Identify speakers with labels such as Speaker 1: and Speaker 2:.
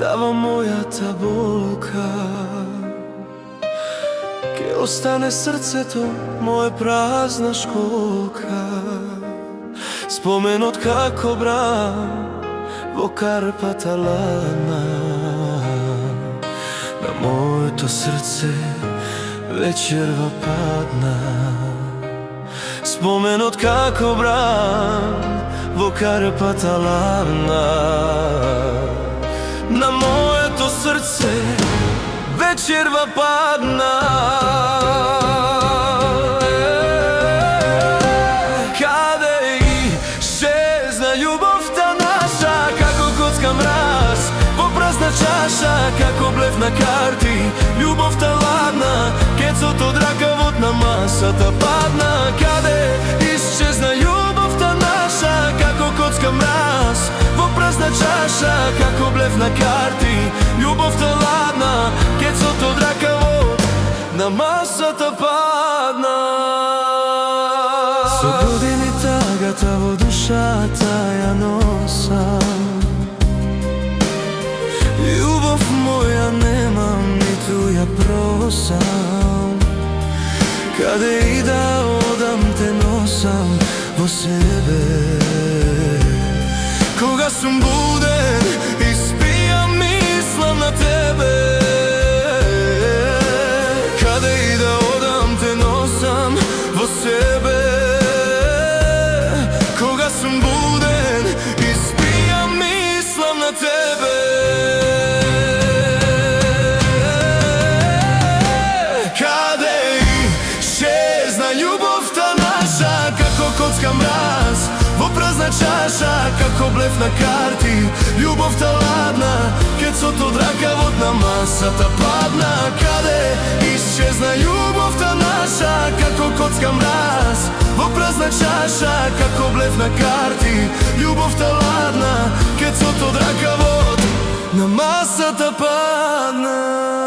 Speaker 1: дава мојата болка. Ке остане срцето моја празна школка, споменот како бран во Карпата ладна. На моето срце вечерва падна, споменот како бран во Карпата ладна. На моето срце вечерва падна. Каде исчезна љубовта наша, како коцка мраз во празна чаша, како блеф на карти, љубовта ладна, кецот од ракавот на масата падна. Каде исчезна љубовта наша, како коцка мраз во празна чаша, како блеф на карти, љубовта ладна, кецот од ракавот на масата падна. Со години тагата во душата ја носам, љубов моја немам, ниту ја просам. Каде и да одам те носам во себе. Кога сум буден и спијам мислам на тебе. Каде и да одам те носам во себе. Кога сум буден и спијам мислам на тебе. Каде исчезна љубовта наша, како коцка мраз во празна чаша, како блеф на карти, љубовта ладна, кецот од ракавот на масата падна. Каде исчезна љубовта наша, како коцка мраз во празна чаша, како блеф на карти, љубовта ладна, кецот од ракавот на масата падна.